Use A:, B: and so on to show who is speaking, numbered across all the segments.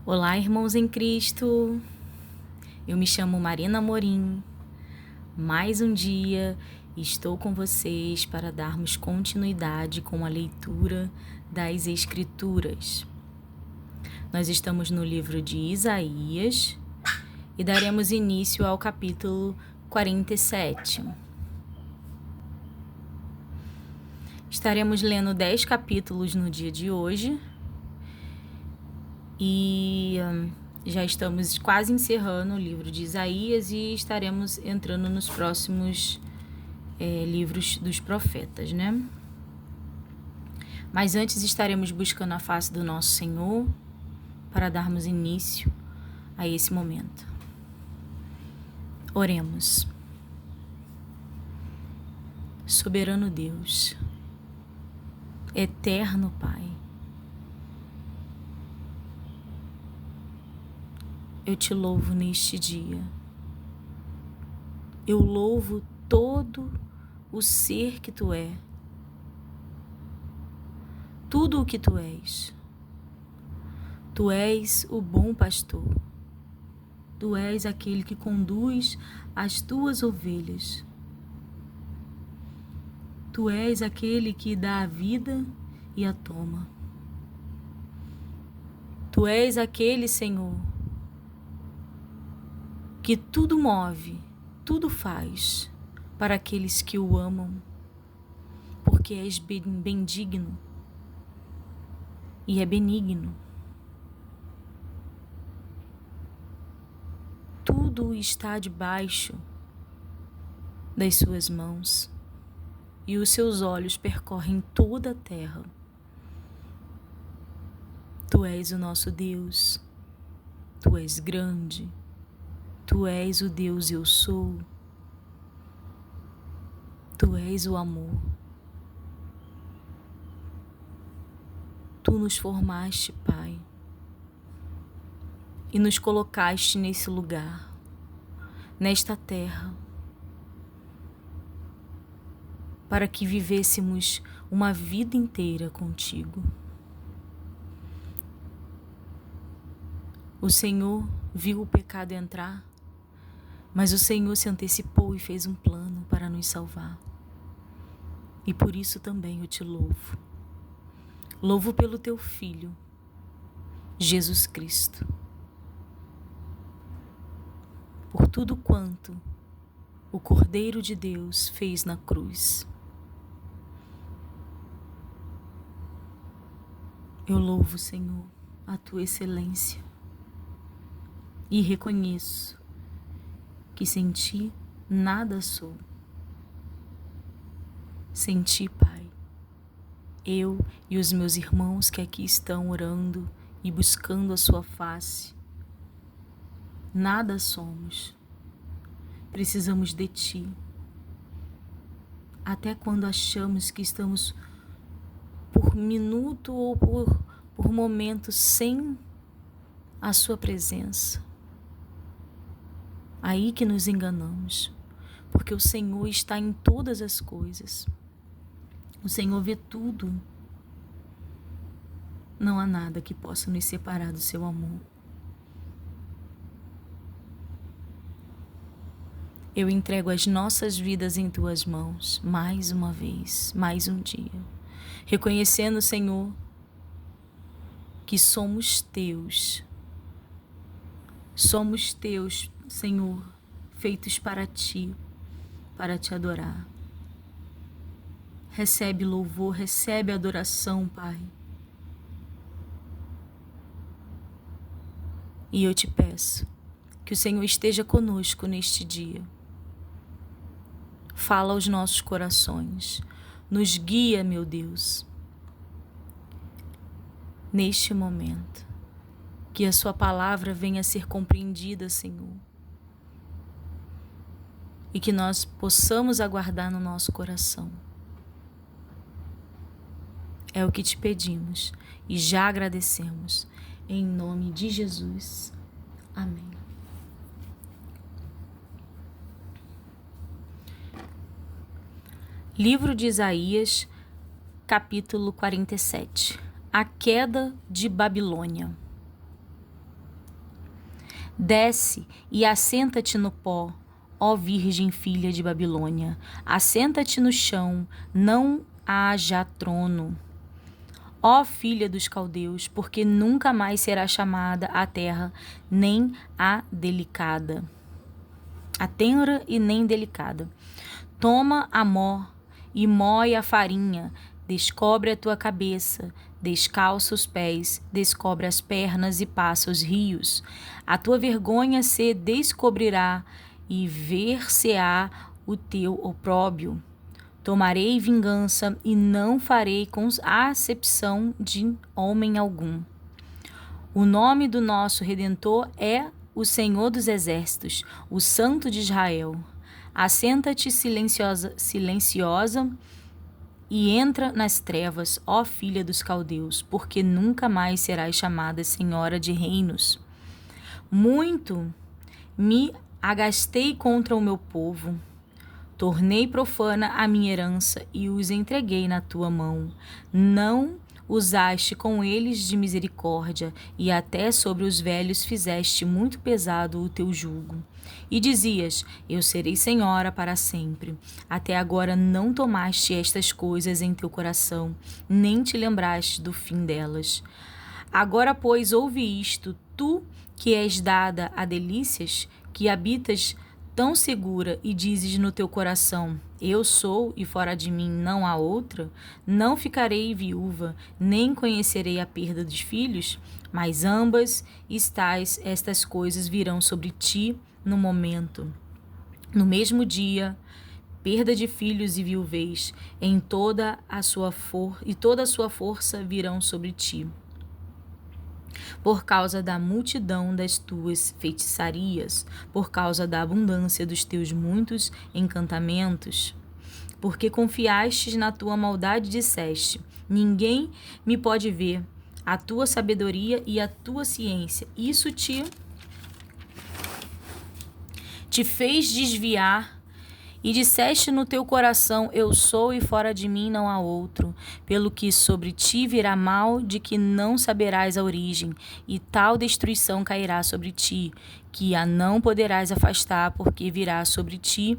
A: Olá, irmãos em Cristo. Eu me chamo Marina Amorim. Mais um dia estou com vocês para darmos continuidade com a leitura das Escrituras. Nós estamos no livro de Isaías e daremos início ao capítulo 47. Estaremos lendo 10 capítulos no dia de hoje e já estamos quase encerrando o livro de Isaías e estaremos entrando nos próximos livros dos profetas, né? Mas antes estaremos buscando a face do nosso Senhor para darmos início a esse momento. Oremos. Soberano Deus, eterno Pai, eu te louvo neste dia. Eu louvo todo o ser que tu é, tudo o que tu és. Tu és o bom pastor. Tu és aquele que conduz as tuas ovelhas. Tu és aquele que dá a vida e a toma. Tu és aquele, Senhor, que tudo move, tudo faz para aqueles que o amam, porque és bendigno e é benigno. Tudo está debaixo das suas mãos e os seus olhos percorrem toda a terra. Tu és o nosso Deus, tu és grande. Tu és o Deus eu sou. Tu és o amor. Tu nos formaste, Pai, e nos colocaste nesse lugar, nesta terra, para que vivêssemos uma vida inteira contigo. O Senhor viu o pecado entrar, mas o Senhor se antecipou e fez um plano para nos salvar. E por isso também eu te louvo. Louvo pelo teu Filho, Jesus Cristo. Por tudo quanto o Cordeiro de Deus fez na cruz. Eu louvo, Senhor, a tua excelência. E reconheço que sem ti nada sou. Sem ti, Pai, eu e os meus irmãos que aqui estão orando e buscando a sua face, nada somos. Precisamos de ti. Até quando achamos que estamos por minuto ou por momento sem a sua presença. Aí que nos enganamos, porque o Senhor está em todas as coisas. O Senhor vê tudo. Não há nada que possa nos separar do seu amor. Eu entrego as nossas vidas em tuas mãos, mais uma vez, mais um dia, reconhecendo, Senhor, que somos teus. Somos teus, Senhor, feitos para ti, para te adorar. Recebe louvor, recebe adoração, Pai. E eu te peço que o Senhor esteja conosco neste dia. Fala aos nossos corações, nos guia, meu Deus, neste momento. Que a sua palavra venha a ser compreendida, Senhor. E que nós possamos aguardar no nosso coração. É o que te pedimos e já agradecemos. Em nome de Jesus. Amém. Livro de Isaías, capítulo 47. A queda de Babilônia. Desce e assenta-te no pó, ó Virgem filha de Babilônia. Assenta-te no chão, não haja trono. Ó filha dos caldeus, porque nunca mais será chamada a terra, nem a delicada. A tenra e nem delicada. Toma a mó e moe a farinha, descobre a tua cabeça, descalça os pés, descobre as pernas e passa os rios. A tua vergonha se descobrirá e ver-se-á o teu opróbrio. Tomarei vingança e não farei com acepção de homem algum. O nome do nosso Redentor é o Senhor dos Exércitos, o Santo de Israel. Assenta-te silenciosa e entra nas trevas, ó filha dos caldeus, porque nunca mais serás chamada senhora de reinos. Muito me agastei contra o meu povo. Tornei profana a minha herança e os entreguei na tua mão. Não usaste com eles de misericórdia, e até sobre os velhos fizeste muito pesado o teu jugo. E dizias, eu serei senhora para sempre. Até agora não tomaste estas coisas em teu coração, nem te lembraste do fim delas. Agora, pois, ouve isto, tu que és dada a delícias, que habitas tão segura e dizes no teu coração, eu sou e fora de mim não há outra, não ficarei viúva, nem conhecerei a perda dos filhos, mas ambas estas coisas virão sobre ti no no mesmo dia, perda de filhos e viuvez, em toda a sua força virão sobre ti. Por causa da multidão das tuas feitiçarias, por causa da abundância dos teus muitos encantamentos, porque confiastes na tua maldade, disseste, ninguém me pode ver, a tua sabedoria e a tua ciência, isso te fez desviar. E disseste no teu coração, eu sou e fora de mim não há outro, pelo que sobre ti virá mal de que não saberás a origem, e tal destruição cairá sobre ti, que a não poderás afastar, porque virá sobre ti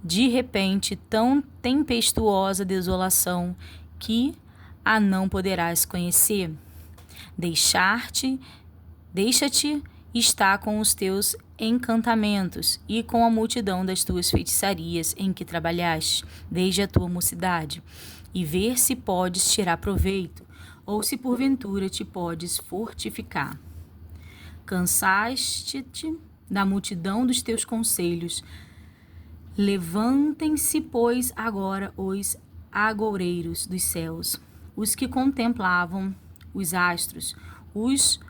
A: de repente tão tempestuosa desolação, que a não poderás conhecer. Deixa-te estar com os teus encantamentos e com a multidão das tuas feitiçarias em que trabalhaste desde a tua mocidade, e ver se podes tirar proveito, ou se porventura te podes fortificar. Cansaste-te da multidão dos teus conselhos. Levantem-se, pois, agora os agoureiros dos céus, os que contemplavam os astros, os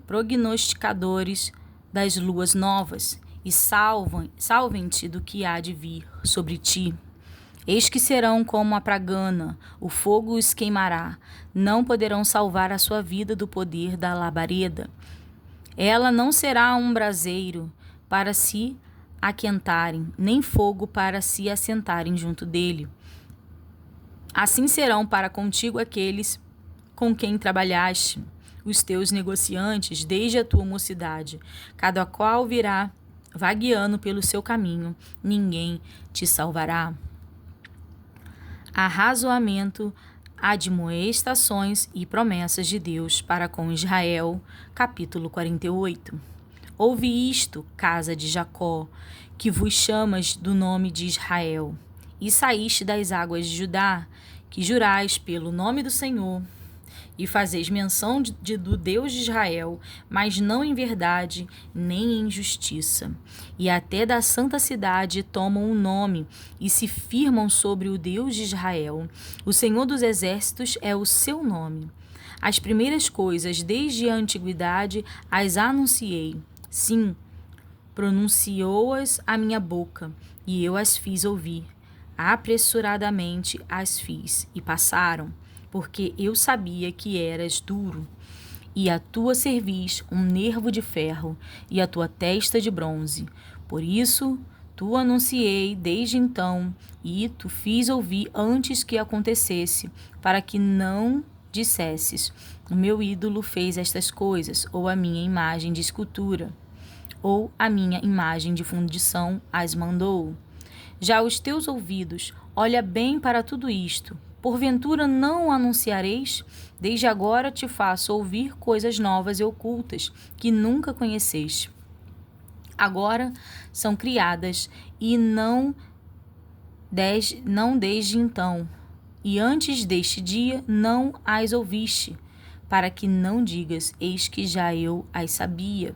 A: prognosticadores das luas novas, e salvem-te do que há de vir sobre ti. Eis que serão como a pragana, o fogo os queimará, não poderão salvar a sua vida do poder da labareda. Ela não será um braseiro para se aquentarem, nem fogo para se assentarem junto dele. Assim serão para contigo aqueles com quem trabalhaste, os teus negociantes desde a tua mocidade, cada qual virá vagueando pelo seu caminho, ninguém te salvará. Arrazoamento, admoestações e promessas de Deus para com Israel, capítulo 48. Ouve isto, casa de Jacó, que vos chamas do nome de Israel, e saíste das águas de Judá, que jurais pelo nome do Senhor, e fazeis menção do Deus de Israel, mas não em verdade, nem em justiça. E até da santa cidade tomam o nome, e se firmam sobre o Deus de Israel. O Senhor dos Exércitos é o seu nome. As primeiras coisas, desde a antiguidade, as anunciei. Sim, pronunciou-as a minha boca, e eu as fiz ouvir. Apressuradamente as fiz, e passaram, porque eu sabia que eras duro, e a tua cerviz um nervo de ferro, e a tua testa de bronze. Por isso, tu anunciei desde então, e tu fiz ouvir antes que acontecesse, para que não dissesses: o meu ídolo fez estas coisas, ou a minha imagem de escultura, ou a minha imagem de fundição as mandou. Já os teus ouvidos, olha bem para tudo isto. Porventura não o anunciareis? Desde agora te faço ouvir coisas novas e ocultas, que nunca conheceste. Agora são criadas, e não desde então. E antes deste dia não as ouviste, para que não digas, eis que já eu as sabia.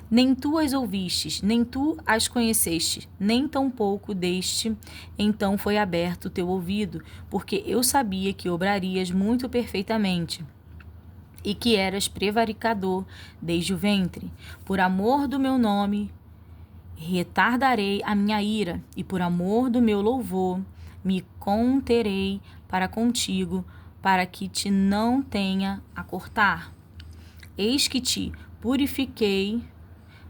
A: Nem tu as ouvistes, nem tu as conheceste, nem tampouco deste, então foi aberto o teu ouvido, porque eu sabia que obrarias muito perfeitamente, e que eras prevaricador desde o ventre. Por amor do meu nome, retardarei a minha ira, e por amor do meu louvor, me conterei para contigo, para que te não tenha a cortar. Eis que te purifiquei,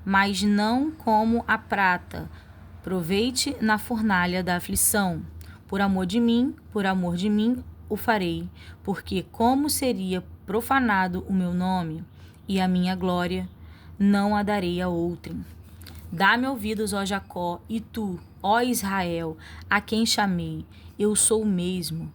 A: mas não como a prata. Provei-te na fornalha da aflição. Por amor de mim o farei, porque como seria profanado o meu nome, e a minha glória não a darei a outrem. Dá-me ouvidos, ó Jacó, e tu, ó Israel, a quem chamei. Eu sou o mesmo,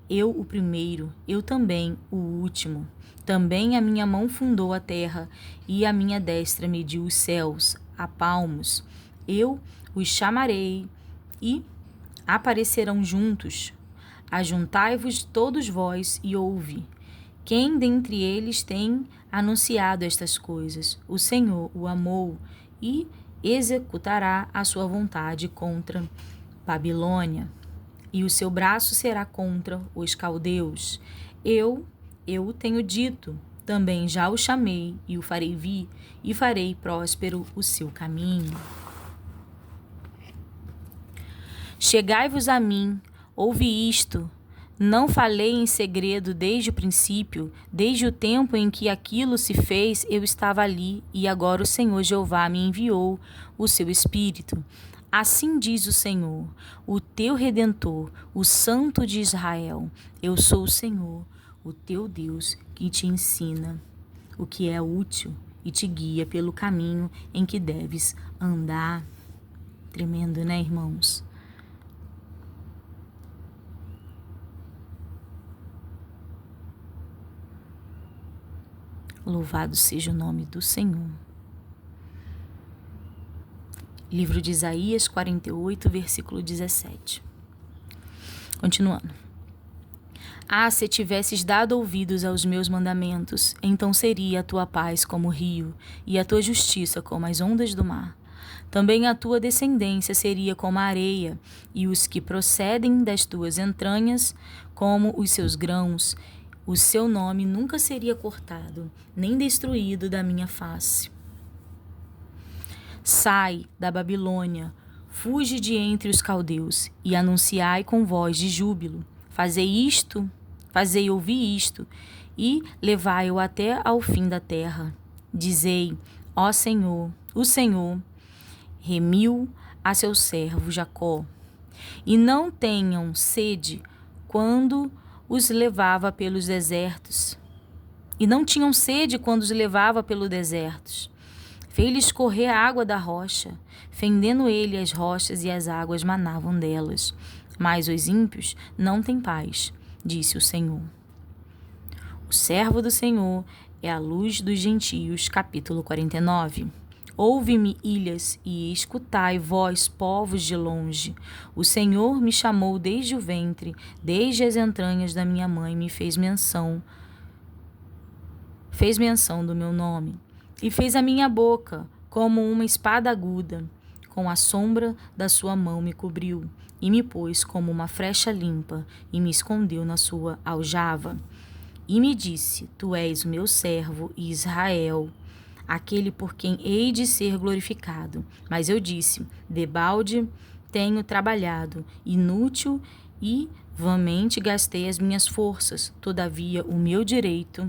A: eu o primeiro, eu também o último. Também a minha mão fundou a terra, e a minha destra mediu os céus a palmos. Eu os chamarei, e aparecerão juntos. Ajuntai-vos todos vós, e ouve. Quem dentre eles tem anunciado estas coisas? O Senhor o amou, e executará a sua vontade contra Babilônia, e o seu braço será contra os caldeus. Eu o tenho dito, também já o chamei, e o farei vir, e farei próspero o seu caminho. Chegai-vos a mim, ouve isto. Não falei em segredo desde o princípio, desde o tempo em que aquilo se fez, eu estava ali, e agora o Senhor Jeová me enviou o seu Espírito. Assim diz o Senhor, o teu Redentor, o Santo de Israel. Eu sou o Senhor, o teu Deus, que te ensina o que é útil e te guia pelo caminho em que deves andar. Tremendo, né, irmãos? Louvado seja o nome do Senhor. Livro de Isaías 48, versículo 17. Continuando. Ah, se tivesses dado ouvidos aos meus mandamentos, então seria a tua paz como o rio, e a tua justiça como as ondas do mar. Também a tua descendência seria como a areia, e os que procedem das tuas entranhas como os seus grãos. O seu nome nunca seria cortado, nem destruído da minha face. Sai da Babilônia, fuge de entre os caldeus, e anunciai com voz de júbilo. Fazei ouvir isto, e levai-o até ao fim da terra. Dizei, ó Senhor, o Senhor remiu a seu servo Jacó. E não tenham sede quando os levava pelos desertos. E não tinham sede quando os levava pelos desertos. Fez-lhes correr a água da rocha, fendendo ele as rochas, e as águas manavam delas. Mas os ímpios não têm paz, disse o Senhor. O servo do Senhor é a luz dos gentios. Capítulo 49. Ouve-me, ilhas, e escutai, vós, povos de longe. O Senhor me chamou desde o ventre, desde as entranhas da minha mãe me fez menção do meu nome. E fez a minha boca como uma espada aguda. Com a sombra da sua mão me cobriu, e me pôs como uma flecha limpa, e me escondeu na sua aljava. E me disse, tu és o meu servo Israel, aquele por quem hei de ser glorificado. Mas eu disse, debalde tenho trabalhado, inútil e vãmente gastei as minhas forças. Todavia o meu direito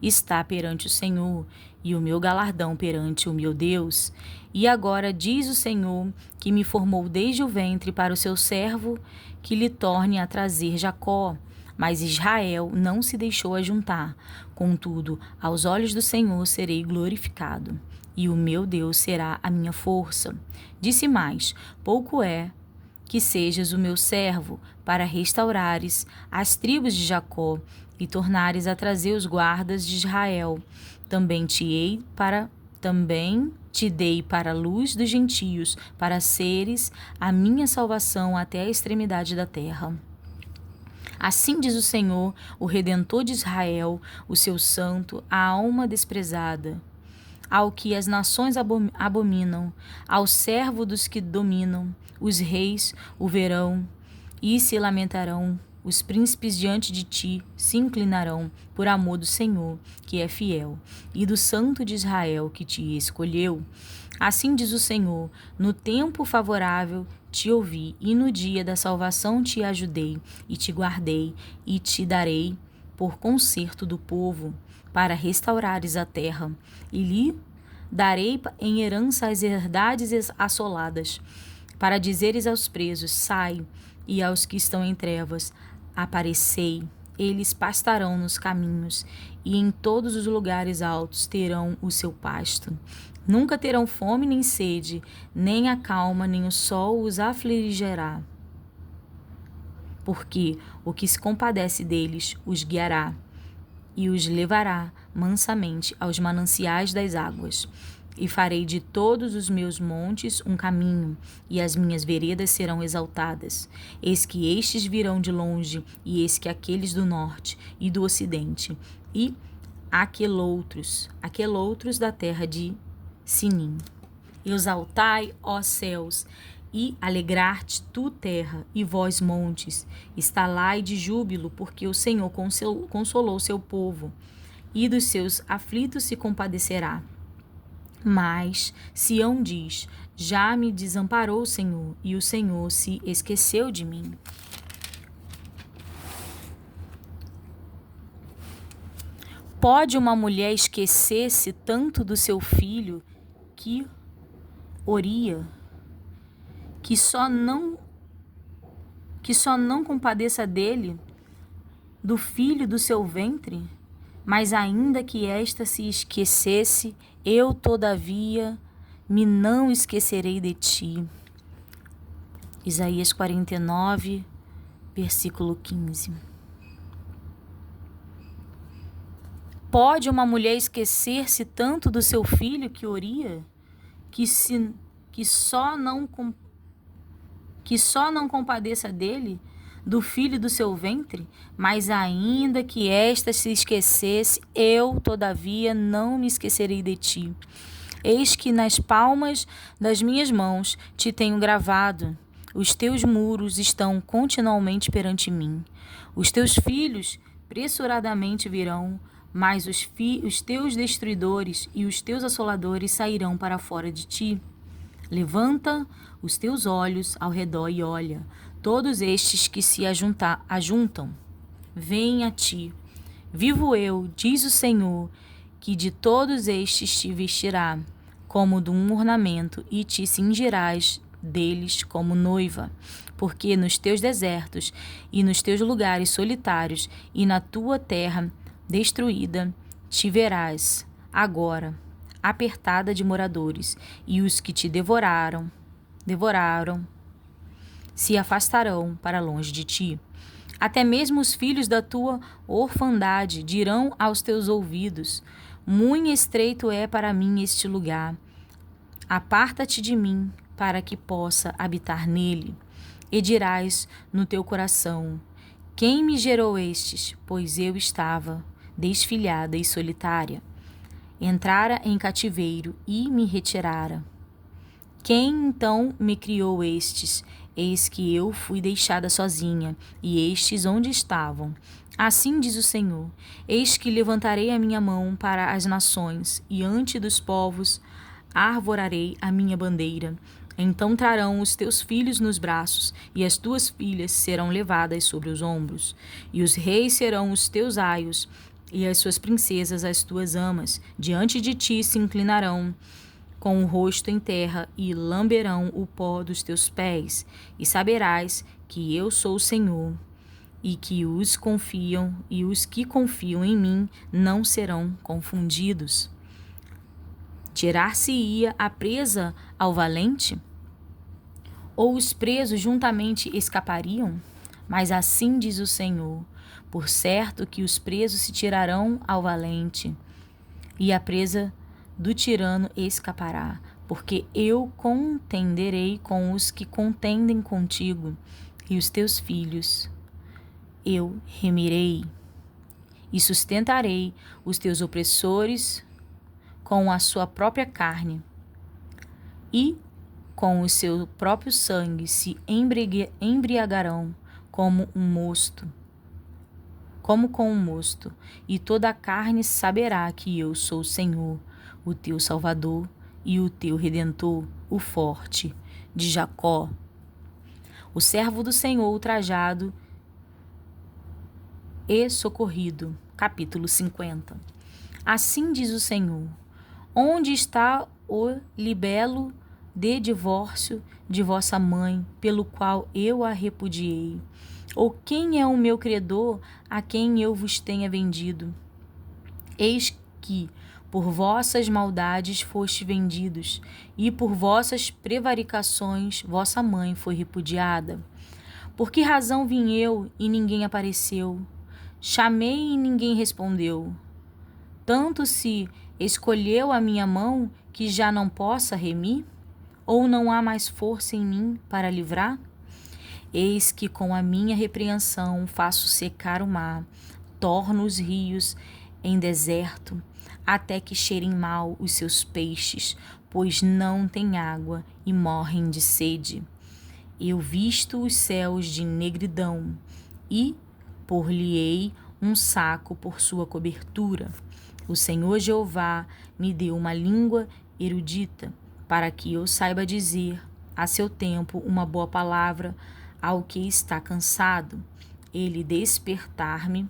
A: está perante o Senhor, e o meu galardão perante o meu Deus. E agora diz o Senhor, que me formou desde o ventre para o seu servo, que lhe torne a trazer Jacó, mas Israel não se deixou ajuntar. Contudo, aos olhos do Senhor serei glorificado, e o meu Deus será a minha força. Disse mais: pouco é que sejas o meu servo, para restaurares as tribos de Jacó e tornares a trazer os guardas de Israel. Também te dei para a luz dos gentios, para seres a minha salvação até a extremidade da terra. Assim diz o Senhor, o Redentor de Israel, o seu santo, a alma desprezada, ao que as nações abominam, ao servo dos que dominam. Os reis o verão e se lamentarão, os príncipes diante de ti se inclinarão por amor do Senhor, que é fiel, e do Santo de Israel, que te escolheu. Assim diz o Senhor: no tempo favorável te ouvi, e no dia da salvação te ajudei, e te guardei, e te darei por conserto do povo, para restaurares a terra, e lhe darei em herança as herdades assoladas, para dizeres aos presos: sai, e aos que estão em trevas: aparecei. Eles pastarão nos caminhos, e em todos os lugares altos terão o seu pasto. Nunca terão fome nem sede, nem a calma, nem o sol os afligirá. Porque o que se compadece deles os guiará, e os levará mansamente aos mananciais das águas. E farei de todos os meus montes um caminho, e as minhas veredas serão exaltadas. Eis que estes virão de longe, e eis que aqueles do norte e do ocidente, e aqueloutros da terra de Sinim. Exaltai, ó céus, e alegrar-te tu, terra, e vós, montes, estalai de júbilo, porque o Senhor consolou seu povo, e dos seus aflitos se compadecerá. Mas Sião diz: já me desamparou o Senhor, e o Senhor se esqueceu de mim. Pode uma mulher esquecer-se tanto do seu filho que oria, que só não compadeça dele, do filho do seu ventre? Mas ainda que esta se esquecesse, eu, todavia, me não esquecerei de ti. Isaías 49, versículo 15. Pode uma mulher esquecer-se tanto do seu filho que oria, que só não compadeça dele, do filho do seu ventre? Mas ainda que esta se esquecesse, eu, todavia, não me esquecerei de ti. Eis que nas palmas das minhas mãos te tenho gravado. Os teus muros estão continuamente perante mim. Os teus filhos pressuradamente virão, mas os teus destruidores e os teus assoladores sairão para fora de ti. Levanta os teus olhos ao redor e olha, todos estes que se ajuntam, vêm a ti. Vivo eu, diz o Senhor, que de todos estes te vestirá como de um ornamento, e te cingirás deles como noiva. Porque nos teus desertos e nos teus lugares solitários e na tua terra destruída te verás agora apertada de moradores, e os que te devoraram se afastarão para longe de ti. Até mesmo os filhos da tua orfandade dirão aos teus ouvidos: muito estreito é para mim este lugar. Aparta-te de mim, para que possa habitar nele. E dirás no teu coração: quem me gerou estes? Pois eu estava desfilhada e solitária. Entrara em cativeiro e me retirara. Quem então me criou estes? Eis que eu fui deixada sozinha, e estes onde estavam? Assim diz o Senhor: eis que levantarei a minha mão para as nações, e ante dos povos arvorarei a minha bandeira. Então trarão os teus filhos nos braços, e as tuas filhas serão levadas sobre os ombros. E os reis serão os teus aios, e as suas princesas as tuas amas. Diante de ti se inclinarão com o rosto em terra e lamberão o pó dos teus pés. E saberás que eu sou o Senhor, e os que confiam em mim não serão confundidos. Tirar-se-ia a presa ao valente? Ou os presos juntamente escapariam? Mas assim diz o Senhor: por certo que os presos se tirarão ao valente, e a presa do tirano escapará, porque eu contenderei com os que contendem contigo, e os teus filhos eu remirei, e sustentarei os teus opressores com a sua própria carne, e com o seu próprio sangue se embriagarão como com um mosto, e toda a carne saberá que eu sou o Senhor, o teu Salvador e o teu Redentor, o forte de Jacó, o servo do Senhor ultrajado e socorrido. Capítulo 50. Assim diz o Senhor: onde está o libelo de divórcio de vossa mãe, pelo qual eu a repudiei? Ou quem é o meu credor, a quem eu vos tenha vendido? Eis que por vossas maldades foste vendidos, e por vossas prevaricações vossa mãe foi repudiada. Por que razão vim eu e ninguém apareceu? Chamei e ninguém respondeu. Tanto se escolheu a minha mão que já não possa remir? Ou não há mais força em mim para livrar? Eis que com a minha repreensão faço secar o mar, torno os rios em deserto, até que cheirem mal os seus peixes, pois não têm água e morrem de sede. Eu visto os céus de negridão e por-lhe-ei um saco por sua cobertura. O Senhor Jeová me deu uma língua erudita, para que eu saiba dizer a seu tempo uma boa palavra ao que está cansado. Ele despertar-me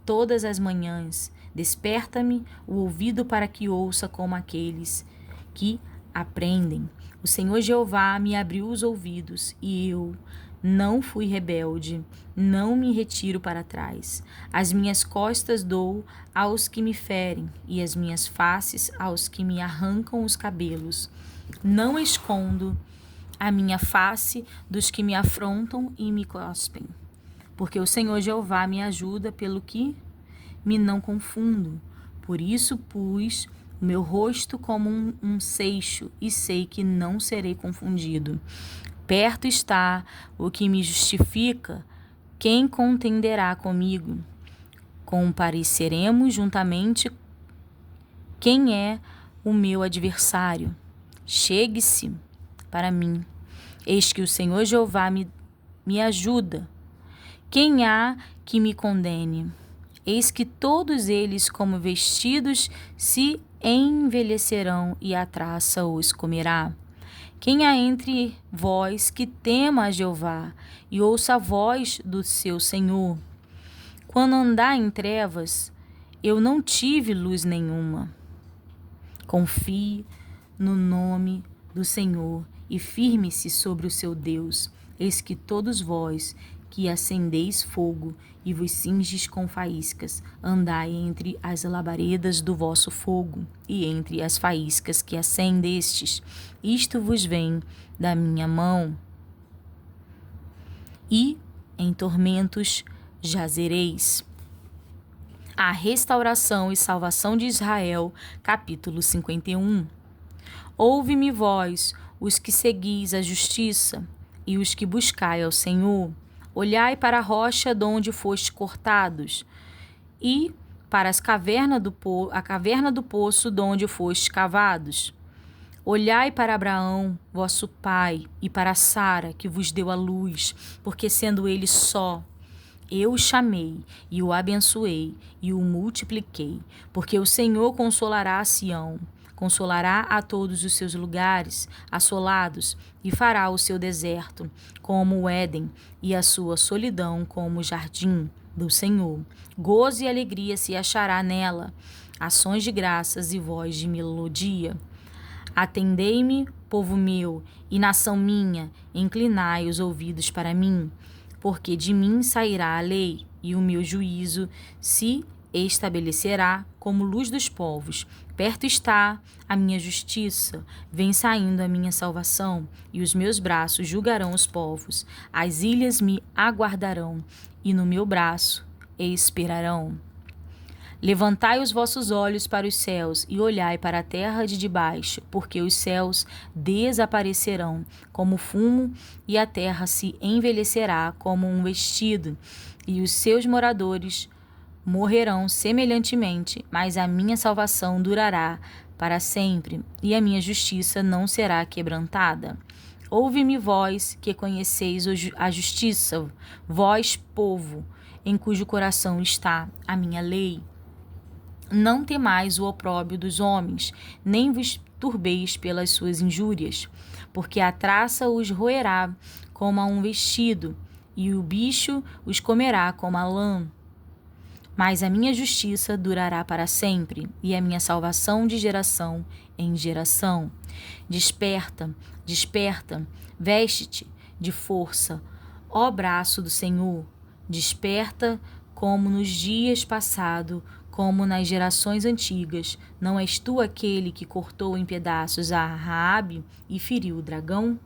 A: todas as manhãs. Desperta-me o ouvido para que ouça como aqueles que aprendem. O Senhor Jeová me abriu os ouvidos, e eu não fui rebelde, não me retiro para trás. As minhas costas dou aos que me ferem, e as minhas faces aos que me arrancam os cabelos. Não escondo a minha face dos que me afrontam e me cospem. Porque o Senhor Jeová me ajuda, pelo que me não confundo. Por isso pus o meu rosto como um seixo, e sei que não serei confundido. Perto está o que me justifica, quem contenderá comigo? Compareceremos juntamente. Quem é o meu adversário? Chegue-se para mim. Eis que o Senhor Jeová me ajuda. Quem há que me condene? Eis que todos eles, como vestidos, se envelhecerão, e a traça os comerá. Quem há entre vós que tema a Jeová e ouça a voz do seu Senhor? Quando andar em trevas, eu não tive luz nenhuma. Confie no nome do Senhor e firme-se sobre o seu Deus. Eis que todos vós que acendeis fogo e vos cinges com faíscas, andai entre as labaredas do vosso fogo e entre as faíscas que acendestes. Isto vos vem da minha mão. E em tormentos jazereis. A restauração e salvação de Israel, capítulo 51. Ouve-me vós, os que seguis a justiça, e os que buscai ao Senhor. Olhai para a rocha de onde foste cortados, e para a caverna do poço de onde foste cavados. Olhai para Abraão, vosso pai, e para Sara, que vos deu a luz, porque sendo ele só, eu o chamei, e o abençoei, e o multipliquei, porque o Senhor consolará a Sião, consolará a todos os seus lugares assolados, e fará o seu deserto como o Éden, e a sua solidão como o jardim do Senhor. Gozo e alegria se achará nela, ações de graças e voz de melodia. Atendei-me povo meu e nação minha, inclinai os ouvidos para mim, porque de mim sairá a lei, e o meu juízo se estabelecerá como luz dos povos. Perto está a minha justiça, vem saindo a minha salvação, e os meus braços julgarão os povos. As ilhas me aguardarão, e no meu braço esperarão. Levantai os vossos olhos para os céus e olhai para a terra de debaixo, porque os céus desaparecerão como fumo e a terra se envelhecerá como um vestido, e os seus moradores morrerão semelhantemente, mas a minha salvação durará para sempre, e a minha justiça não será quebrantada. Ouve-me, vós que conheceis a justiça, vós, povo, em cujo coração está a minha lei. Não temais o opróbrio dos homens, nem vos turbeis pelas suas injúrias, porque a traça os roerá como a um vestido, e o bicho os comerá como a lã. Mas a minha justiça durará para sempre, e a minha salvação de geração em geração. Desperta, desperta, veste-te de força, ó braço do Senhor. Desperta como nos dias passados, como nas gerações antigas. Não és tu aquele que cortou em pedaços a Raabe e feriu o dragão?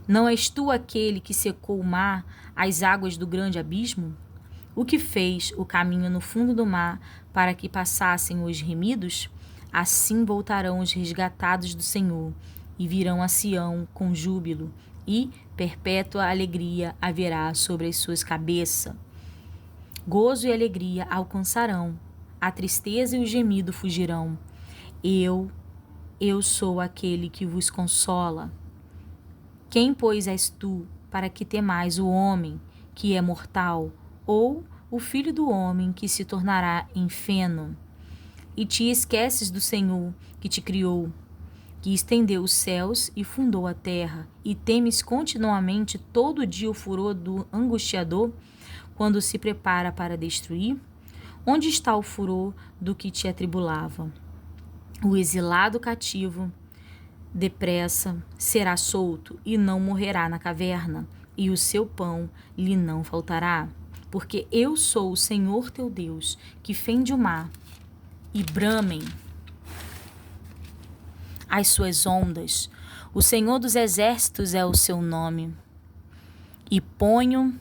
A: Não és tu aquele que secou o mar, as águas do grande abismo? O que fez o caminho no fundo do mar para que passassem os remidos? Assim voltarão os resgatados do Senhor e virão a Sião com júbilo, e perpétua alegria haverá sobre as suas cabeças. Gozo e alegria alcançarão, a tristeza e o gemido fugirão. Eu sou aquele que vos consola. Quem, pois, és tu para que temais o homem que é mortal, ou o filho do homem que se tornará em feno? E te esqueces do Senhor que te criou, que estendeu os céus e fundou a terra, e temes continuamente todo dia o furor do angustiador, quando se prepara para destruir? Onde está o furor do que te atribulava? O exilado cativo depressa será solto e não morrerá na caverna, e o seu pão lhe não faltará. Porque eu sou o Senhor teu Deus, que fende o mar, e bramem as suas ondas. O Senhor dos exércitos é o seu nome. E ponho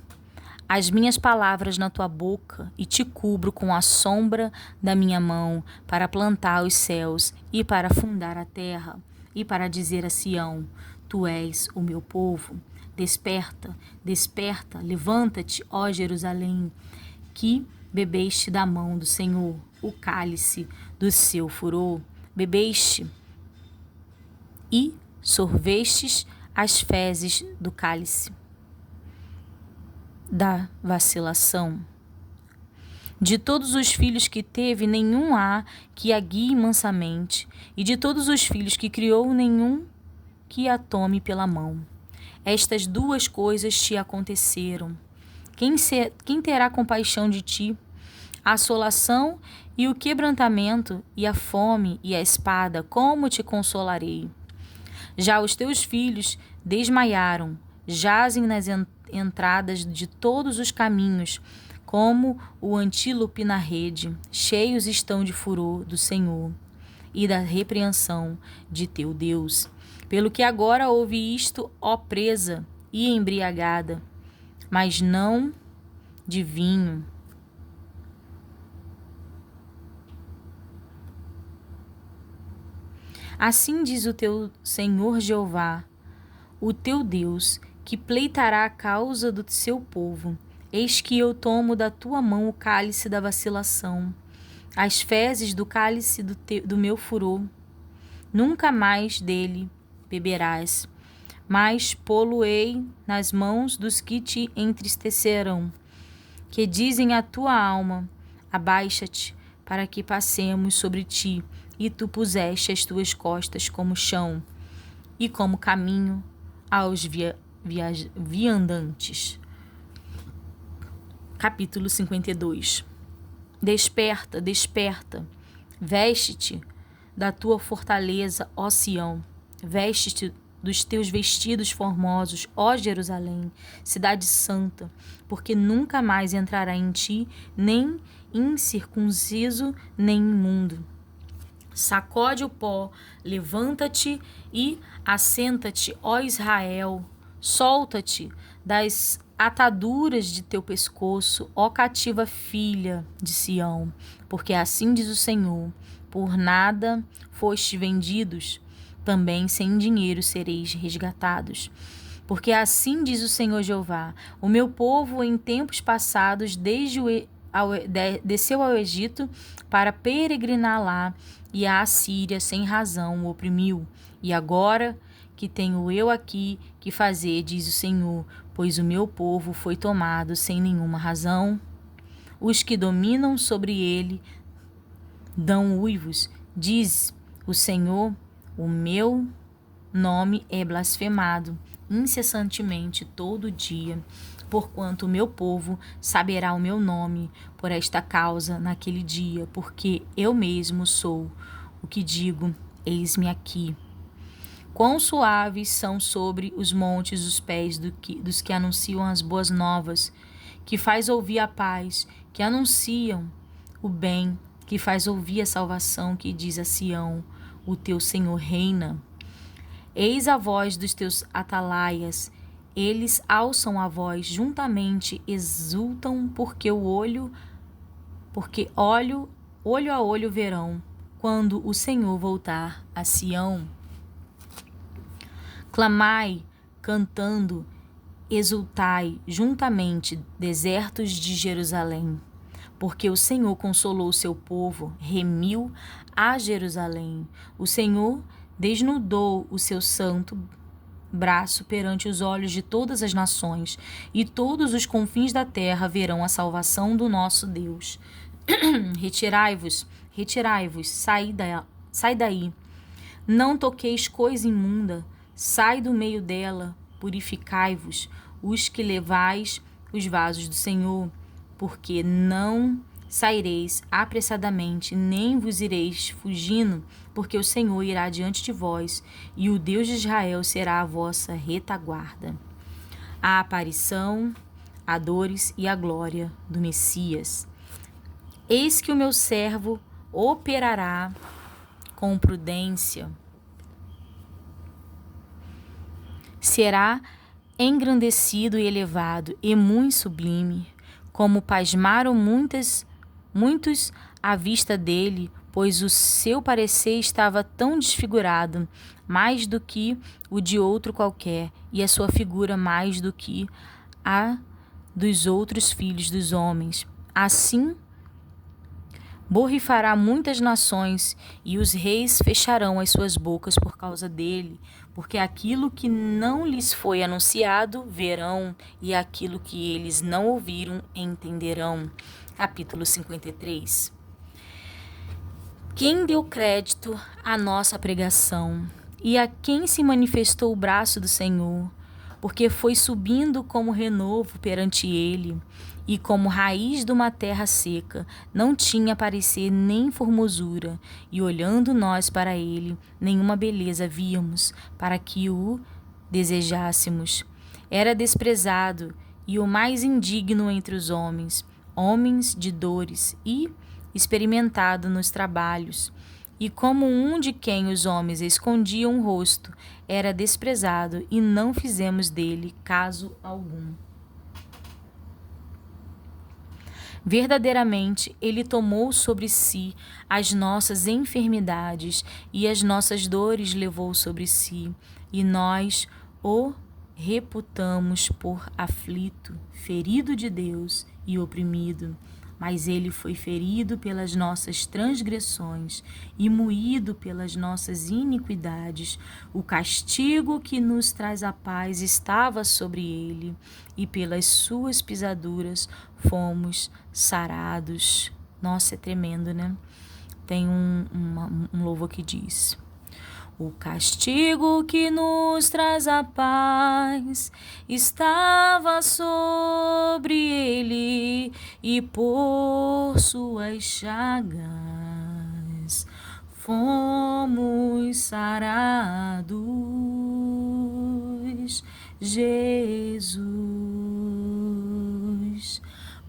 A: as minhas palavras na tua boca e te cubro com a sombra da minha mão, para plantar os céus e para fundar a terra, e para dizer a Sião: tu és o meu povo. Desperta, desperta, levanta-te, ó Jerusalém, que bebeste da mão do Senhor o cálice do seu furor. Bebeste e sorvestes as fezes do cálice da vacilação. De todos os filhos que teve, nenhum há que a guie mansamente, e de todos os filhos que criou, nenhum que a tome pela mão. Estas duas coisas te aconteceram. Quem terá compaixão de ti? A assolação e o quebrantamento, e a fome e a espada, como te consolarei? Já os teus filhos desmaiaram, jazem nas entradas de todos os caminhos, como o antílope na rede. Cheios estão de furor do Senhor e da repreensão de teu Deus. Pelo que agora ouve isto, ó presa e embriagada, mas não de vinho. Assim diz o teu Senhor Jeová, o teu Deus, que pleitará a causa do seu povo. Eis que eu tomo da tua mão o cálice da vacilação, as fezes do cálice do meu furor. Nunca mais dele beberás, mas pô-lo-ei nas mãos dos que te entristecerão, que dizem à tua alma: abaixa-te, para que passemos sobre ti, e tu puseste as tuas costas como chão, e como caminho aos viandantes. Capítulo 52. Desperta, desperta, veste-te da tua fortaleza, ó Sião. veste-te dos teus vestidos formosos, ó Jerusalém, cidade santa, porque nunca mais entrará em ti nem incircunciso, nem imundo. Sacode o pó, levanta-te e assenta-te, ó Israel, solta-te das ataduras de teu pescoço, ó cativa filha de Sião, porque assim diz o Senhor: por nada foste vendidos, também sem dinheiro sereis resgatados. Porque assim diz o Senhor Jeová: o meu povo em tempos passados desceu ao Egito para peregrinar lá, e a Assíria sem razão o oprimiu. E agora que tenho eu aqui que fazer, diz o Senhor, pois o meu povo foi tomado sem nenhuma razão. Os que dominam sobre ele dão uivos, diz o Senhor, o meu nome é blasfemado incessantemente todo dia, porquanto o meu povo saberá o meu nome por esta causa naquele dia, porque eu mesmo sou o que digo, eis-me aqui. Quão suaves são sobre os montes os pés dos que anunciam as boas novas, que faz ouvir a paz, que anunciam o bem, que faz ouvir a salvação, que diz a Sião: o teu Senhor reina. Eis a voz dos teus atalaias, eles alçam a voz, juntamente exultam, porque olho a olho verão, quando o Senhor voltar a Sião. Clamai, cantando, exultai juntamente, desertos de Jerusalém, porque o Senhor consolou o seu povo, remiu a Jerusalém. O Senhor desnudou o seu santo braço perante os olhos de todas as nações, e todos os confins da terra verão a salvação do nosso Deus. Retirai-vos, sai daí. Não toqueis coisa imunda, sai do meio dela, purificai-vos, os que levais os vasos do Senhor, porque não saireis apressadamente, nem vos ireis fugindo, porque o Senhor irá diante de vós, e o Deus de Israel será a vossa retaguarda. A aparição, a dores e a glória do Messias. Eis que o meu servo operará com prudência. Será engrandecido e elevado e muito sublime, como pasmaram muitos à vista dele, pois o seu parecer estava tão desfigurado, mais do que o de outro qualquer, e a sua figura mais do que a dos outros filhos dos homens. Assim borrifará muitas nações, e os reis fecharão as suas bocas por causa dele, porque aquilo que não lhes foi anunciado verão, e aquilo que eles não ouviram entenderão. Capítulo 53. Quem deu crédito à nossa pregação, e a quem se manifestou o braço do Senhor, porque foi subindo como renovo perante ele, e como raiz de uma terra seca, não tinha parecer nem formosura, e olhando nós para ele, nenhuma beleza víamos, para que o desejássemos. Era desprezado, e o mais indigno entre os homens, homens de dores, e experimentado nos trabalhos. E como um de quem os homens escondiam o rosto, era desprezado, e não fizemos dele caso algum. Verdadeiramente, ele tomou sobre si as nossas enfermidades e as nossas dores levou sobre si, e nós o reputamos por aflito, ferido de Deus e oprimido. Mas ele foi ferido pelas nossas transgressões e moído pelas nossas iniquidades. O castigo que nos traz a paz estava sobre ele, e pelas suas pisaduras fomos sarados. Nossa, é tremendo, né? Tem um louvor que diz: o castigo que nos traz a paz estava sobre ele, e por suas chagas fomos sarados. Jesus,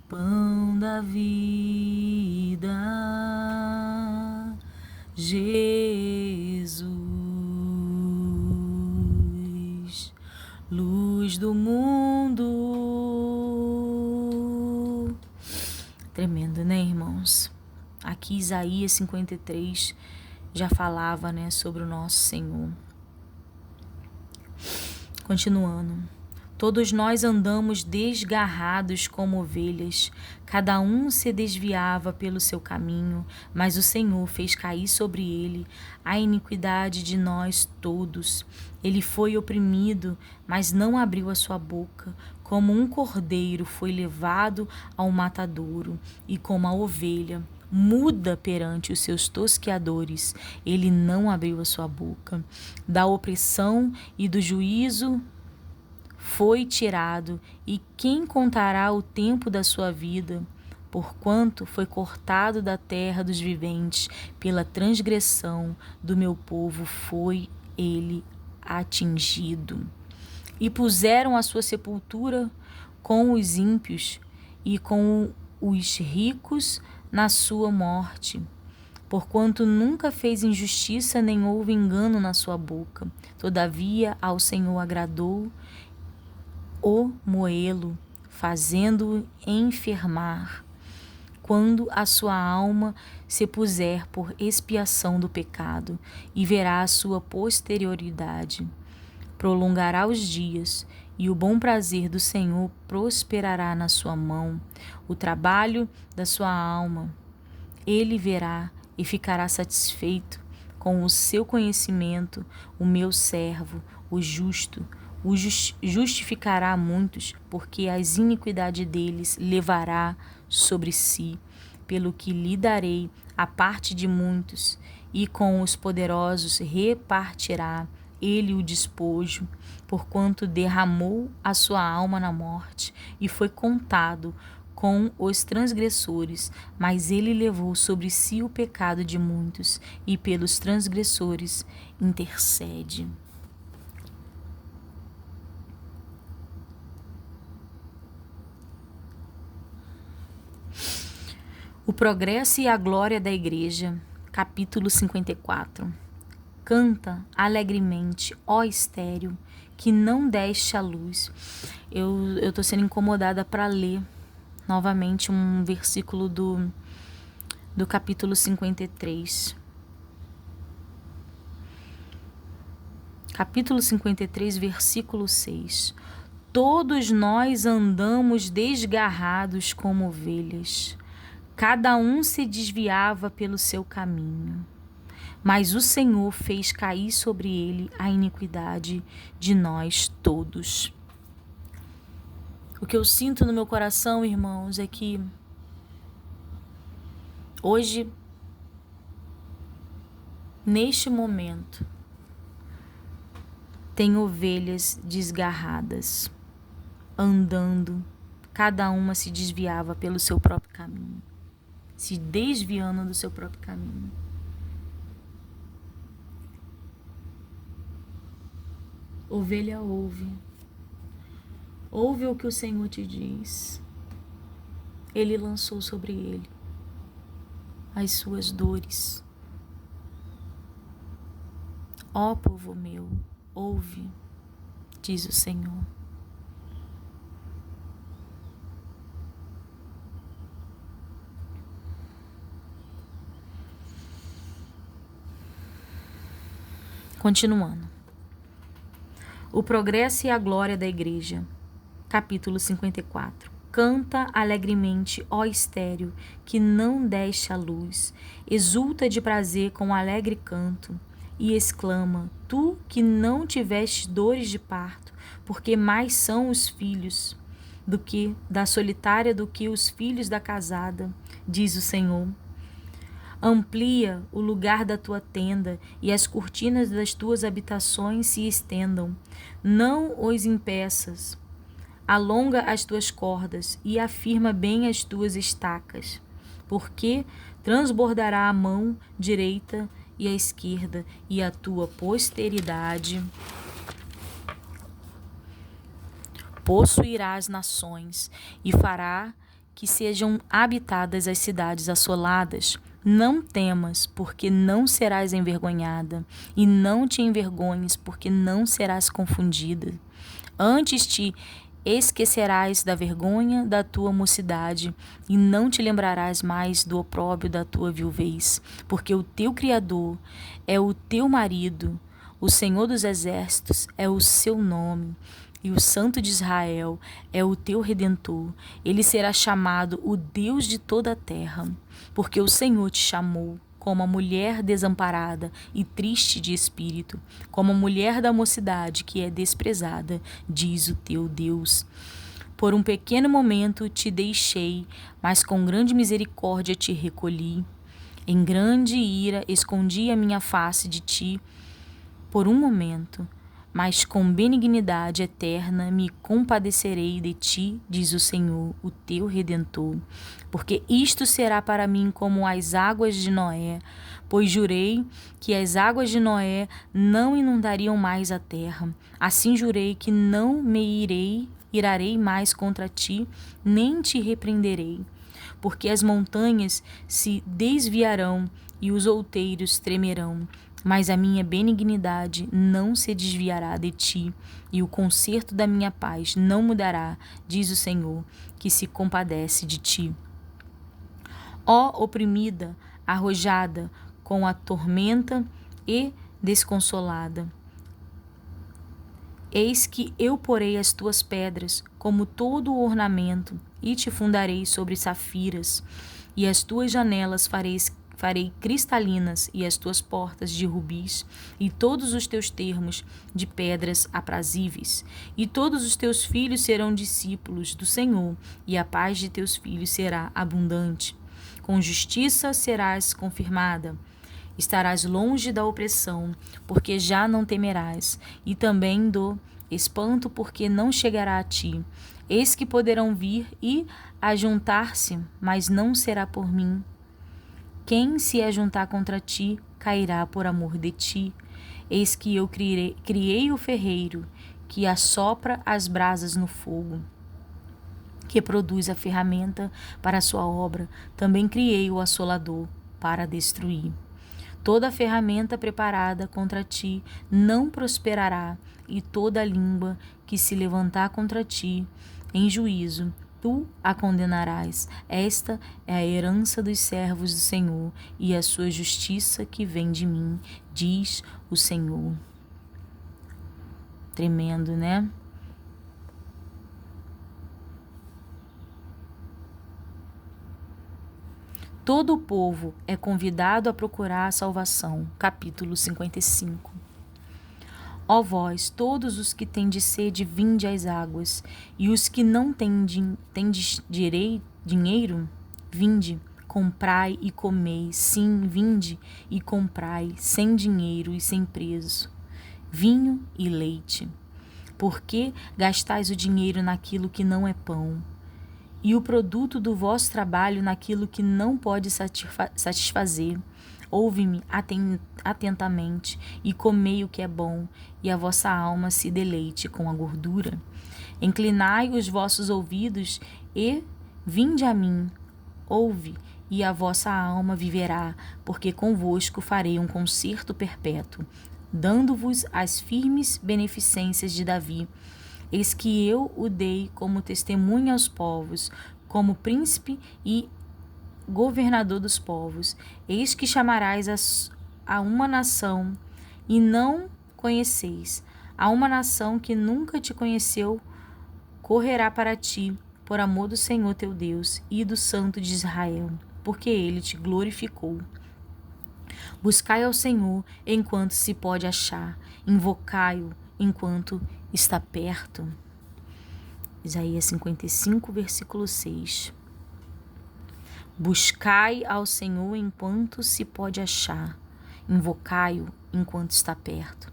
A: pão da vida. Jesus, luz do mundo. Tremendo, né, irmãos? Aqui Isaías 53 já falava, né, sobre o nosso Senhor. Continuando. Todos nós andamos desgarrados como ovelhas, cada um se desviava pelo seu caminho, mas o Senhor fez cair sobre ele a iniquidade de nós todos. Ele foi oprimido, mas não abriu a sua boca. Como um cordeiro foi levado ao matadouro, e como a ovelha muda perante os seus tosqueadores, ele não abriu a sua boca. Da opressão e do juízo foi tirado, e quem contará o tempo da sua vida? Porquanto foi cortado da terra dos viventes, pela transgressão do meu povo foi ele atingido. E puseram a sua sepultura com os ímpios e com os ricos na sua morte. Porquanto nunca fez injustiça, nem houve engano na sua boca. Todavia ao Senhor agradou o moê-lo, fazendo-o enfermar, quando a sua alma se puser por expiação do pecado, e verá a sua posterioridade. Prolongará os dias, e o bom prazer do Senhor prosperará na sua mão, o trabalho da sua alma. Ele verá e ficará satisfeito com o seu conhecimento. O meu servo, o justo, justificará a muitos, porque as iniquidades deles levará sobre si, pelo que lhe darei a parte de muitos, e com os poderosos repartirá ele o despojo, porquanto derramou a sua alma na morte, e foi contado com os transgressores, mas ele levou sobre si o pecado de muitos, e pelos transgressores intercede. O progresso e a glória da igreja, capítulo 54. Canta alegremente, ó estéril, que não deste a luz. Eu estou sendo incomodada para ler novamente um versículo do capítulo 53. Capítulo 53, versículo 6. Todos nós andamos desgarrados como ovelhas. Cada um se desviava pelo seu caminho, mas o Senhor fez cair sobre ele a iniquidade de nós todos. O que eu sinto no meu coração, irmãos, é que hoje, neste momento, tem ovelhas desgarradas, andando, cada uma se desviava pelo seu próprio caminho, se desviando do seu próprio caminho. Ovelha, ouve o que o Senhor te diz. Ele lançou sobre ele as suas dores. Ó povo meu, ouve, diz o Senhor. Continuando. O progresso e a glória da igreja. Capítulo 54. Canta alegremente, ó estéril, que não deste a luz. Exulta de prazer com alegre canto. E exclama, tu que não tiveste dores de parto, porque mais são os filhos do que da solitária do que os filhos da casada, diz o Senhor. Amplia o lugar da tua tenda, e as cortinas das tuas habitações se estendam. Não os impeças. Alonga as tuas cordas e afirma bem as tuas estacas, porque transbordará a mão direita e à esquerda, e a tua posteridade possuirá as nações, e fará que sejam habitadas as cidades assoladas. Não temas, porque não serás envergonhada, e não te envergonhes, porque não serás confundida. Antes te esquecerás da vergonha da tua mocidade, e não te lembrarás mais do opróbrio da tua viuvez, porque o teu Criador é o teu marido, o Senhor dos Exércitos é o seu nome, e o Santo de Israel é o teu Redentor. Ele será chamado o Deus de toda a terra, porque o Senhor te chamou como a mulher desamparada e triste de espírito, como a mulher da mocidade que é desprezada, diz o teu Deus. Por um pequeno momento te deixei, mas com grande misericórdia te recolhi. Em grande ira escondi a minha face de ti por um momento, mas com benignidade eterna me compadecerei de ti, diz o Senhor, o teu Redentor. Porque isto será para mim como as águas de Noé, pois jurei que as águas de Noé não inundariam mais a terra. Assim jurei que não me irarei mais contra ti, nem te repreenderei. Porque as montanhas se desviarão e os outeiros tremerão, mas a minha benignidade não se desviará de ti, e o conserto da minha paz não mudará, diz o Senhor, que se compadece de ti. Ó oprimida, arrojada com a tormenta e desconsolada, eis que eu porei as tuas pedras como todo o ornamento, e te fundarei sobre safiras, e as tuas janelas farei cristalinas, e as tuas portas de rubis, e todos os teus termos de pedras aprazíveis. E todos os teus filhos serão discípulos do Senhor, e a paz de teus filhos será abundante. Com justiça serás confirmada. Estarás longe da opressão, porque já não temerás, e também do espanto, porque não chegará a ti. Eis que poderão vir e ajuntar-se, mas não será por mim. Quem se ajuntar contra ti, cairá por amor de ti. Eis que eu criei o ferreiro, que assopra as brasas no fogo, que produz a ferramenta para a sua obra. Também criei o assolador para destruir. Toda ferramenta preparada contra ti não prosperará, e toda língua que se levantar contra ti em juízo, tu a condenarás. Esta é a herança dos servos do Senhor, e a sua justiça que vem de mim, diz o Senhor. Tremendo, né? Todo o povo é convidado a procurar a salvação. Capítulo 55. Ó vós, todos os que tendes sede, vinde às águas, e os que não tendes dinheiro, vinde, comprai e comei. Sim, vinde e comprai, sem dinheiro e sem preço, vinho e leite. Por que gastais o dinheiro naquilo que não é pão, e o produto do vosso trabalho naquilo que não pode satisfazer? Ouve-me atentamente e comei o que é bom, e a vossa alma se deleite com a gordura. Inclinai os vossos ouvidos e vinde a mim. Ouve, e a vossa alma viverá, porque convosco farei um concerto perpétuo, dando-vos as firmes beneficências de Davi. Eis que eu o dei como testemunha aos povos, como príncipe e governador dos povos. Eis que chamarás a uma nação e não conheceis, a uma nação que nunca te conheceu, correrá para ti, por amor do Senhor teu Deus e do Santo de Israel, porque ele te glorificou. Buscai ao Senhor enquanto se pode achar, invocai-o enquanto está perto. Isaías 55, versículo 6. Buscai ao Senhor enquanto se pode achar, invocai-o enquanto está perto.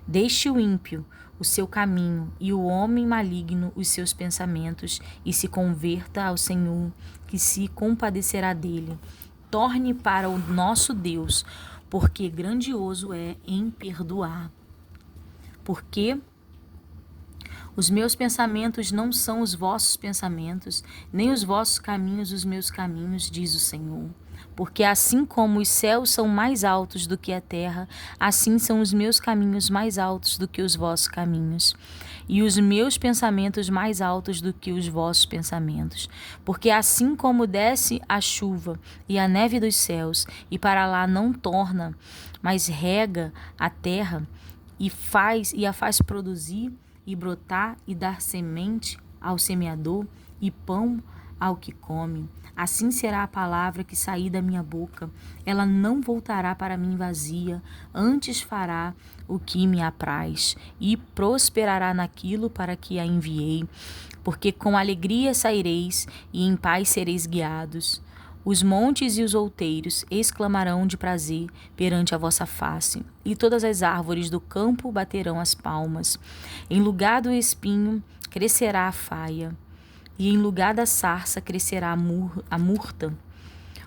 A: Deixe o ímpio o seu caminho e o homem maligno os seus pensamentos, e se converta ao Senhor, que se compadecerá dele. Torne para o nosso Deus, porque grandioso é em perdoar. Porque os meus pensamentos não são os vossos pensamentos, nem os vossos caminhos os meus caminhos, diz o Senhor. Porque assim como os céus são mais altos do que a terra, assim são os meus caminhos mais altos do que os vossos caminhos, e os meus pensamentos mais altos do que os vossos pensamentos. Porque assim como desce a chuva e a neve dos céus, e para lá não torna, mas rega a terra, e a faz produzir, e brotar, e dar semente ao semeador, e pão ao que come. Assim será a palavra que sair da minha boca. Ela não voltará para mim vazia, antes fará o que me apraz, e prosperará naquilo para que a enviei. Porque com alegria saireis, e em paz sereis guiados. Os montes e os outeiros exclamarão de prazer perante a vossa face, e todas as árvores do campo baterão as palmas. Em lugar do espinho crescerá a faia, e em lugar da sarça crescerá a murta.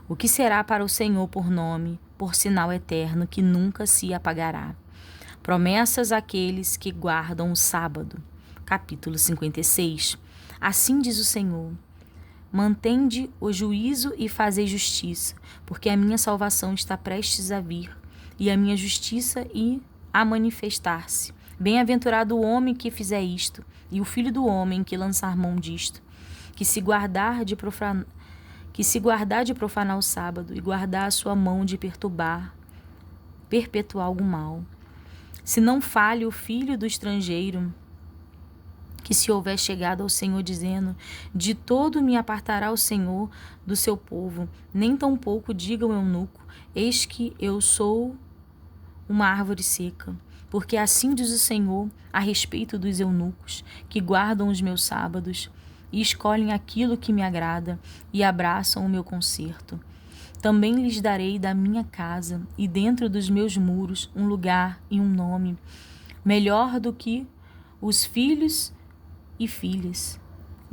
A: O que será para o Senhor por nome, por sinal eterno que nunca se apagará. Promessas àqueles que guardam o sábado. Capítulo 56. Assim diz o Senhor: mantende o juízo e fazei justiça, porque a minha salvação está prestes a vir, e a minha justiça a manifestar-se. Bem-aventurado o homem que fizer isto, e o filho do homem que lançar mão disto, que se guardar de profanar o sábado, e guardar a sua mão de perpetuar algum mal. Se não fale o filho do estrangeiro, que se houver chegado ao Senhor dizendo: de todo me apartará o Senhor do seu povo, nem tampouco diga o eunuco: eis que eu sou uma árvore seca. Porque assim diz o Senhor a respeito dos eunucos, que guardam os meus sábados, e escolhem aquilo que me agrada, e abraçam o meu concerto. Também lhes darei da minha casa, e dentro dos meus muros, um lugar e um nome, melhor do que os filhos e filhas.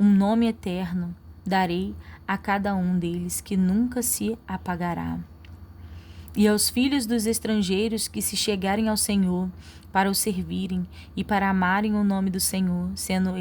A: Um nome eterno darei a cada um deles, que nunca se apagará. E aos filhos dos estrangeiros que se chegarem ao Senhor para o servirem e para amarem o nome do Senhor, sendo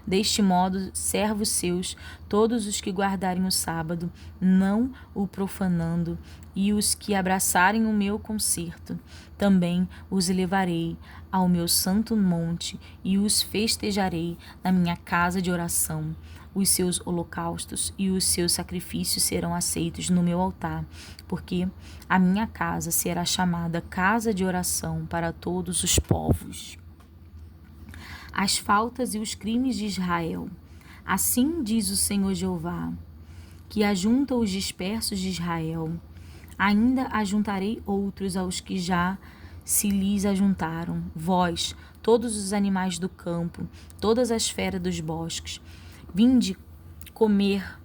A: deste modo servos seus, todos os que guardarem o sábado, não o profanando, e os que abraçarem o meu concerto, também os levarei ao meu santo monte e os festejarei na minha casa de oração. Os seus holocaustos e os seus sacrifícios serão aceitos no meu altar, porque a minha casa será chamada casa de oração para todos os povos. As faltas e os crimes de Israel. Assim diz o Senhor Jeová, que ajunta os dispersos de Israel. Ainda ajuntarei outros aos que já se lhes ajuntaram. Vós, todos os animais do campo, todas as feras dos bosques, vinde comer.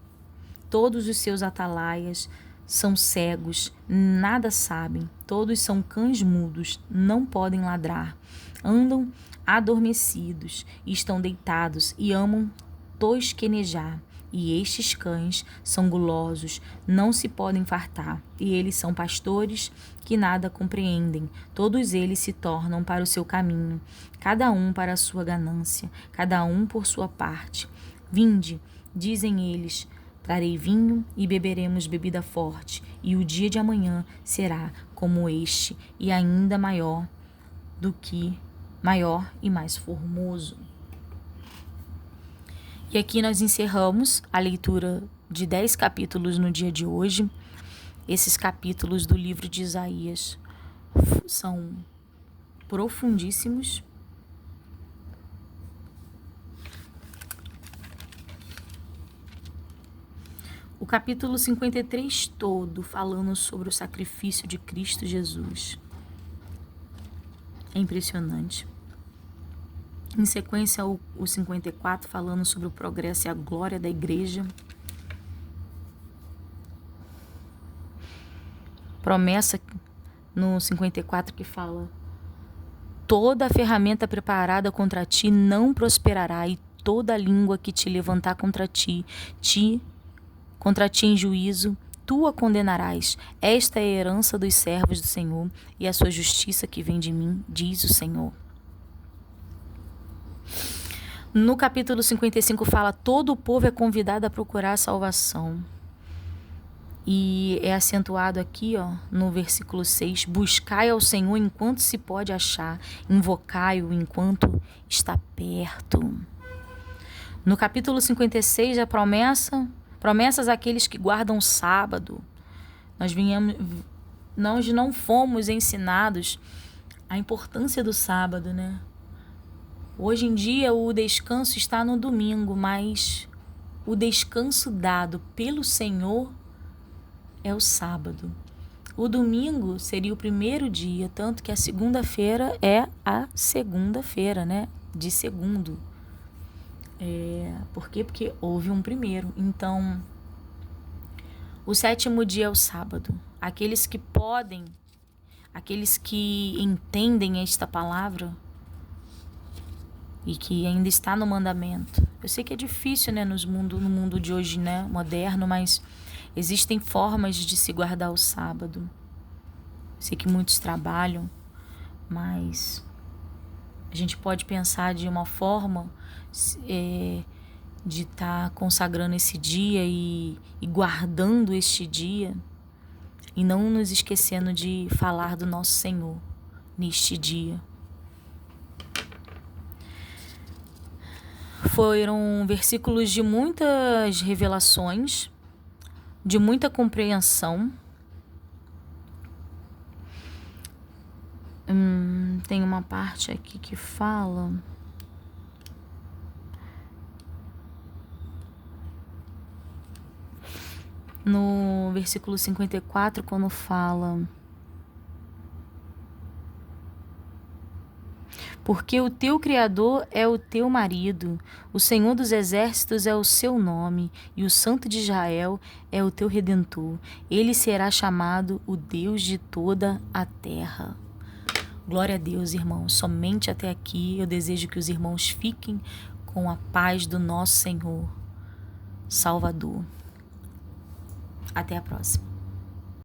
A: Todos os seus atalaias são cegos, nada sabem. Todos são cães mudos, não podem ladrar. Andam adormecidos, estão deitados e amam tosquenejar. E estes cães são gulosos, não se podem fartar, e eles são pastores que nada compreendem. Todos eles se tornam para o seu caminho, cada um para a sua ganância, cada um por sua parte. Vinde, dizem eles, trarei vinho e beberemos bebida forte, e o dia de amanhã será como este, e ainda maior e mais formoso. E aqui nós encerramos a leitura de 10 capítulos no dia de hoje. Esses capítulos do livro de Isaías são profundíssimos. O capítulo 53 todo falando sobre o sacrifício de Cristo Jesus. É impressionante. Em sequência, o 54 falando sobre o progresso e a glória da igreja. Promessa no 54 que fala: toda a ferramenta preparada contra ti não prosperará, e toda língua que te levantar contra ti em juízo tu a condenarás. Esta é a herança dos servos do Senhor e a sua justiça que vem de mim, diz o Senhor. No capítulo 55 fala: todo o povo é convidado a procurar a salvação. E é acentuado aqui, no versículo 6, buscai ao Senhor enquanto se pode achar, invocai-o enquanto está perto. No capítulo 56, a promessas àqueles que guardam o sábado. Nós não fomos ensinados a importância do sábado, né? Hoje em dia o descanso está no domingo, mas o descanso dado pelo Senhor é o sábado. O domingo seria o primeiro dia, tanto que a segunda-feira é a segunda-feira, né? De segundo. Por quê? Porque houve um primeiro. Então, o sétimo dia é o sábado. Aqueles que podem, aqueles que entendem esta palavra e que ainda está no mandamento. Eu sei que é difícil, né, no mundo de hoje, né, moderno, mas existem formas de se guardar o sábado. Sei que muitos trabalham, mas a gente pode pensar de uma forma de estar consagrando esse dia e guardando este dia e não nos esquecendo de falar do nosso Senhor neste dia. Foram versículos de muitas revelações, de muita compreensão. Tem uma parte aqui que fala... No versículo 54, quando fala: porque o teu Criador é o teu marido, o Senhor dos exércitos é o seu nome, e o Santo de Israel é o teu Redentor. Ele será chamado o Deus de toda a terra. Glória a Deus, irmãos. Somente até aqui eu desejo que os irmãos fiquem com a paz do nosso Senhor Salvador. Até a próxima.